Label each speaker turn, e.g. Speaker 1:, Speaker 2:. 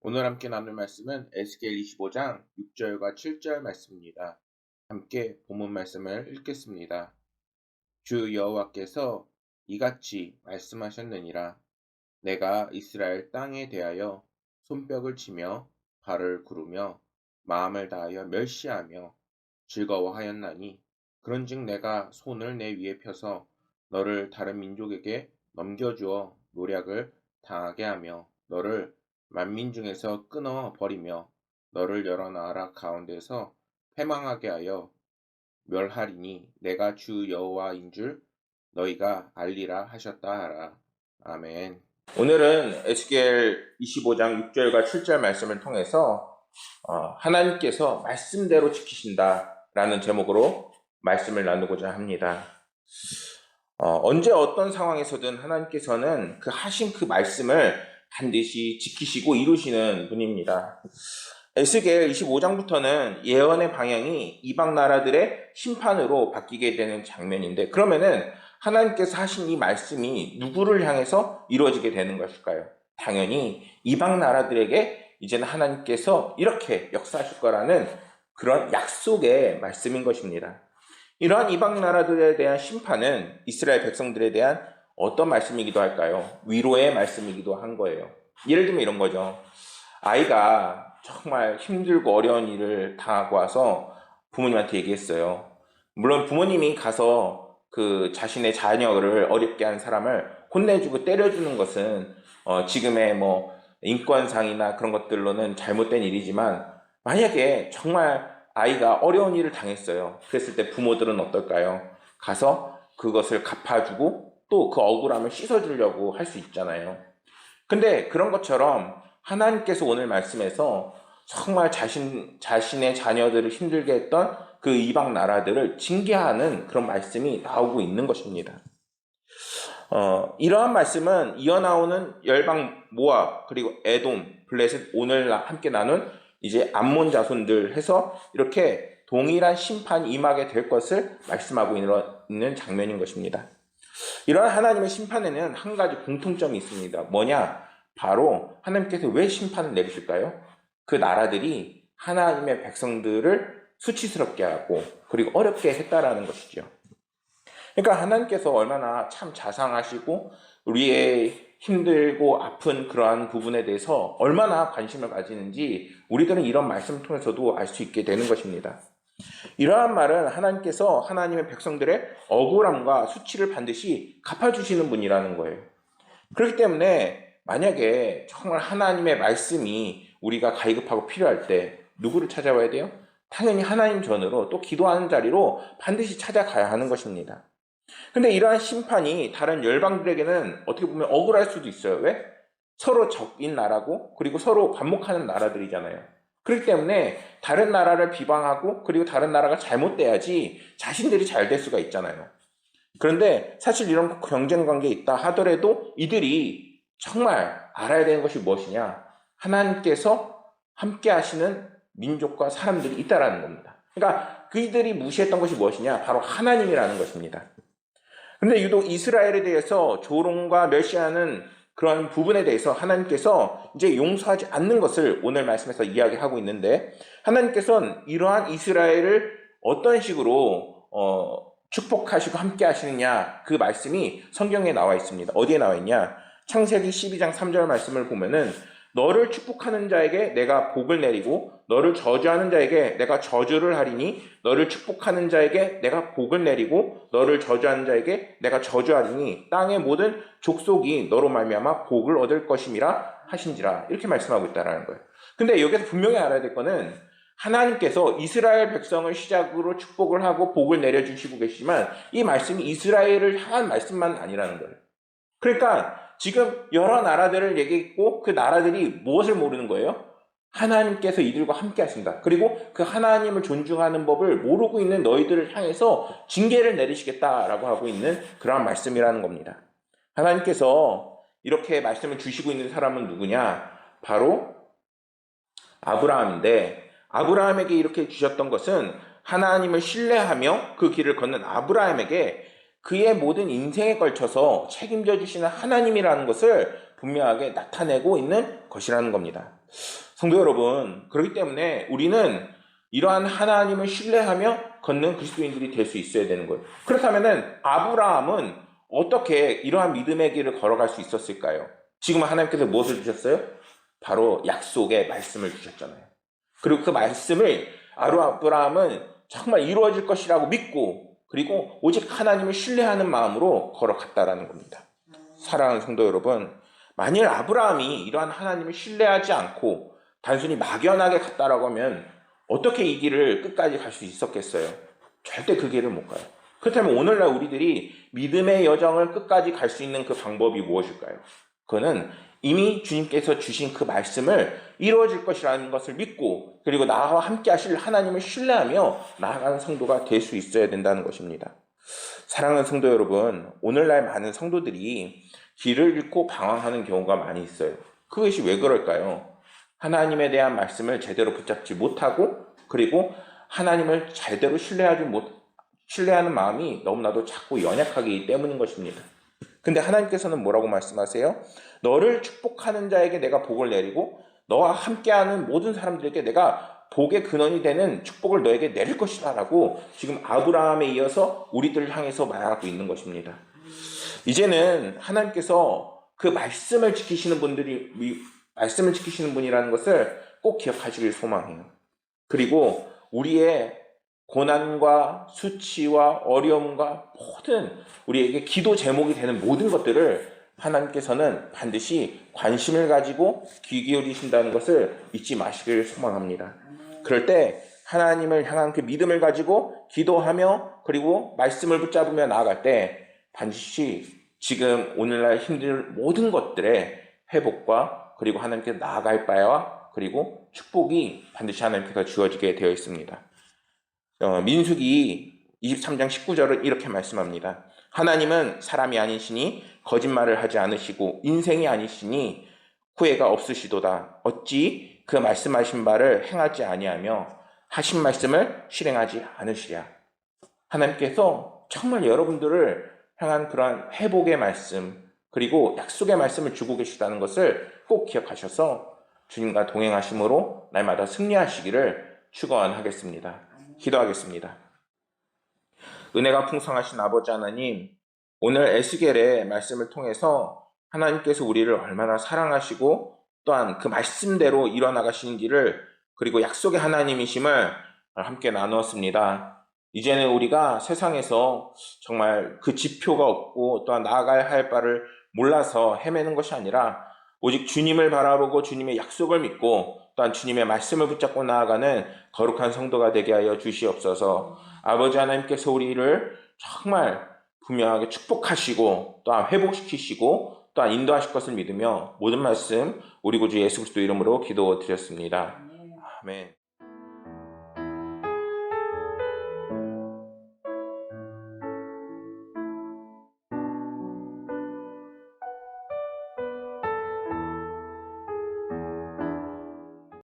Speaker 1: 오늘 함께 나눌 말씀은 에스겔 25장 6절과 7절 말씀입니다. 함께 본문 말씀을 읽겠습니다. 주 여호와께서 이같이 말씀하셨느니라. 내가 이스라엘 땅에 대하여 손뼉을 치며 발을 구르며 마음을 다하여 멸시하며 즐거워하였나니 그런즉 내가 손을 내 위에 펴서 너를 다른 민족에게 넘겨주어 노략을 당하게 하며 너를 만민 중에서 끊어 버리며 너를 여러 나라 가운데서 패망하게 하여 멸하리니 내가 주 여호와인 줄 너희가 알리라 하셨다 하라. 아멘. 오늘은 에스겔 25장 6절과 7절 말씀을 통해서 하나님께서 말씀대로 지키신다라는 제목으로 말씀을 나누고자 합니다. 언제 어떤 상황에서든 하나님께서는 하신 그 말씀을 반드시 지키시고 이루시는 분입니다. 에스겔 25장부터는 예언의 방향이 이방 나라들의 심판으로 바뀌게 되는 장면인데, 그러면은 하나님께서 하신 이 말씀이 누구를 향해서 이루어지게 되는 것일까요? 당연히 이방 나라들에게 이제는 하나님께서 이렇게 역사하실 거라는 그런 약속의 말씀인 것입니다. 이러한 이방 나라들에 대한 심판은 이스라엘 백성들에 대한 어떤 말씀이기도 할까요? 위로의 말씀이기도 한 거예요. 예를 들면 이런 거죠. 아이가 정말 힘들고 어려운 일을 당하고 와서 부모님한테 얘기했어요. 물론 부모님이 가서 그 자신의 자녀를 어렵게 한 사람을 혼내주고 때려주는 것은 지금의 인권상이나 그런 것들로는 잘못된 일이지만, 만약에 정말 아이가 어려운 일을 당했어요. 그랬을 때 부모들은 어떨까요? 가서 그것을 갚아주고 또 그 억울함을 씻어주려고 할 수 있잖아요. 근데 그런 것처럼 하나님께서 오늘 말씀에서 정말 자신의 자녀들을 힘들게 했던 그 이방 나라들을 징계하는 그런 말씀이 나오고 있는 것입니다. 이러한 말씀은 이어나오는 열방 모압, 그리고 에돔, 블레셋, 오늘 함께 나눈 이제 암몬 자손들 해서 이렇게 동일한 심판이 임하게 될 것을 말씀하고 있는 장면인 것입니다. 이러한 하나님의 심판에는 한 가지 공통점이 있습니다. 뭐냐? 바로 하나님께서 왜 심판을 내리실까요? 그 나라들이 하나님의 백성들을 수치스럽게 하고 그리고 어렵게 했다라는 것이죠. 그러니까 하나님께서 얼마나 참 자상하시고 우리의 힘들고 아픈 그러한 부분에 대해서 얼마나 관심을 가지는지 우리들은 이런 말씀을 통해서도 알 수 있게 되는 것입니다. 이러한 말은 하나님께서 하나님의 백성들의 억울함과 수치를 반드시 갚아주시는 분이라는 거예요. 그렇기 때문에 만약에 정말 하나님의 말씀이 우리가 갈급하고 필요할 때 누구를 찾아와야 돼요? 당연히 하나님 전으로, 또 기도하는 자리로 반드시 찾아가야 하는 것입니다. 근데 이러한 심판이 다른 열방들에게는 어떻게 보면 억울할 수도 있어요. 왜? 서로 적인 나라고 그리고 서로 반목하는 나라들이잖아요. 그렇기 때문에 다른 나라를 비방하고 그리고 다른 나라가 잘못돼야지 자신들이 잘 될 수가 있잖아요. 그런데 사실 이런 경쟁 관계에 있다 하더라도 이들이 정말 알아야 되는 것이 무엇이냐? 하나님께서 함께 하시는 민족과 사람들이 있다라는 겁니다. 그러니까 그들이 무시했던 것이 무엇이냐? 바로 하나님이라는 것입니다. 그런데 유독 이스라엘에 대해서 조롱과 멸시하는 그런 부분에 대해서 하나님께서 이제 용서하지 않는 것을 오늘 말씀에서 이야기하고 있는데, 하나님께서는 이러한 이스라엘을 어떤 식으로 축복하시고 함께 하시느냐, 그 말씀이 성경에 나와 있습니다. 어디에 나와 있냐? 창세기 12장 3절 말씀을 보면은 너를 축복하는 자에게 내가 복을 내리고 너를 저주하는 자에게 내가 저주를 하리니 너를 축복하는 자에게 내가 복을 내리고 너를 저주하는 자에게 내가 저주하리니 땅의 모든 족속이 너로 말미암아 복을 얻을 것임이라 하신지라, 이렇게 말씀하고 있다는 거예요. 근데 여기서 분명히 알아야 될 거는 하나님께서 이스라엘 백성을 시작으로 축복을 하고 복을 내려주시고 계시지만 이 말씀이 이스라엘을 향한 말씀만 아니라는 거예요. 그러니까 지금 여러 나라들을 얘기했고 그 나라들이 무엇을 모르는 거예요? 하나님께서 이들과 함께 하신다. 그리고 그 하나님을 존중하는 법을 모르고 있는 너희들을 향해서 징계를 내리시겠다라고 하고 있는 그러한 말씀이라는 겁니다. 하나님께서 이렇게 말씀을 주시고 있는 사람은 누구냐? 바로 아브라함인데, 아브라함에게 이렇게 주셨던 것은 하나님을 신뢰하며 그 길을 걷는 아브라함에게 그의 모든 인생에 걸쳐서 책임져 주시는 하나님이라는 것을 분명하게 나타내고 있는 것이라는 겁니다. 성도 여러분, 그렇기 때문에 우리는 이러한 하나님을 신뢰하며 걷는 그리스도인들이 될 수 있어야 되는 거예요. 그렇다면은 아브라함은 어떻게 이러한 믿음의 길을 걸어갈 수 있었을까요? 지금 하나님께서 무엇을 주셨어요? 바로 약속의 말씀을 주셨잖아요. 그리고 그 말씀을 아브라함은 정말 이루어질 것이라고 믿고, 그리고 오직 하나님을 신뢰하는 마음으로 걸어갔다라는 겁니다. 사랑하는 성도 여러분, 만일 아브라함이 이러한 하나님을 신뢰하지 않고 단순히 막연하게 갔다라고 하면 어떻게 이 길을 끝까지 갈 수 있었겠어요? 절대 그 길을 못 가요. 그렇다면 오늘날 우리들이 믿음의 여정을 끝까지 갈 수 있는 그 방법이 무엇일까요? 그거는 이미 주님께서 주신 그 말씀을 이루어질 것이라는 것을 믿고, 그리고 나와 함께 하실 하나님을 신뢰하며 나아가는 성도가 될 수 있어야 된다는 것입니다. 사랑하는 성도 여러분, 오늘날 많은 성도들이 길을 잃고 방황하는 경우가 많이 있어요. 그것이 왜 그럴까요? 하나님에 대한 말씀을 제대로 붙잡지 못하고, 그리고 하나님을 제대로 신뢰하는 마음이 너무나도 자꾸 연약하기 때문인 것입니다. 근데 하나님께서는 뭐라고 말씀하세요? 너를 축복하는 자에게 내가 복을 내리고 너와 함께하는 모든 사람들에게 내가 복의 근원이 되는 축복을 너에게 내릴 것이다 라고 지금 아브라함에 이어서 우리들을 향해서 말하고 있는 것입니다. 이제는 하나님께서 그 말씀을 지키시는 분이라는 것을 꼭 기억하시길 소망해요. 그리고 우리의 고난과 수치와 어려움과 모든 우리에게 기도 제목이 되는 모든 것들을 하나님께서는 반드시 관심을 가지고 귀 기울이신다는 것을 잊지 마시길 소망합니다. 그럴 때 하나님을 향한 그 믿음을 가지고 기도하며, 그리고 말씀을 붙잡으며 나아갈 때 반드시 지금 오늘날 힘들 모든 것들의 회복과, 그리고 하나님께 나아갈 바와, 그리고 축복이 반드시 하나님께서 주어지게 되어 있습니다. 민수기 23장 19절은 이렇게 말씀합니다. 하나님은 사람이 아니시니 거짓말을 하지 않으시고 인생이 아니시니 후회가 없으시도다. 어찌 그 말씀하신 바를 행하지 아니하며 하신 말씀을 실행하지 않으시랴. 하나님께서 정말 여러분들을 향한 그러한 회복의 말씀, 그리고 약속의 말씀을 주고 계시다는 것을 꼭 기억하셔서 주님과 동행하심으로 날마다 승리하시기를 축원하겠습니다. 기도하겠습니다. 은혜가 풍성하신 아버지 하나님, 오늘 에스겔의 말씀을 통해서 하나님께서 우리를 얼마나 사랑하시고 또한 그 말씀대로 일어나가시는 길을, 그리고 약속의 하나님이심을 함께 나누었습니다. 이제는 우리가 세상에서 정말 그 지표가 없고 또한 나아가야 할 바를 몰라서 헤매는 것이 아니라 오직 주님을 바라보고 주님의 약속을 믿고 또한 주님의 말씀을 붙잡고 나아가는 거룩한 성도가 되게 하여 주시옵소서. 아버지 하나님께서 우리를 정말 분명하게 축복하시고 또한 회복시키시고 또한 인도하실 것을 믿으며 모든 말씀 우리 구주 예수 그리스도 이름으로 기도드렸습니다. 아멘.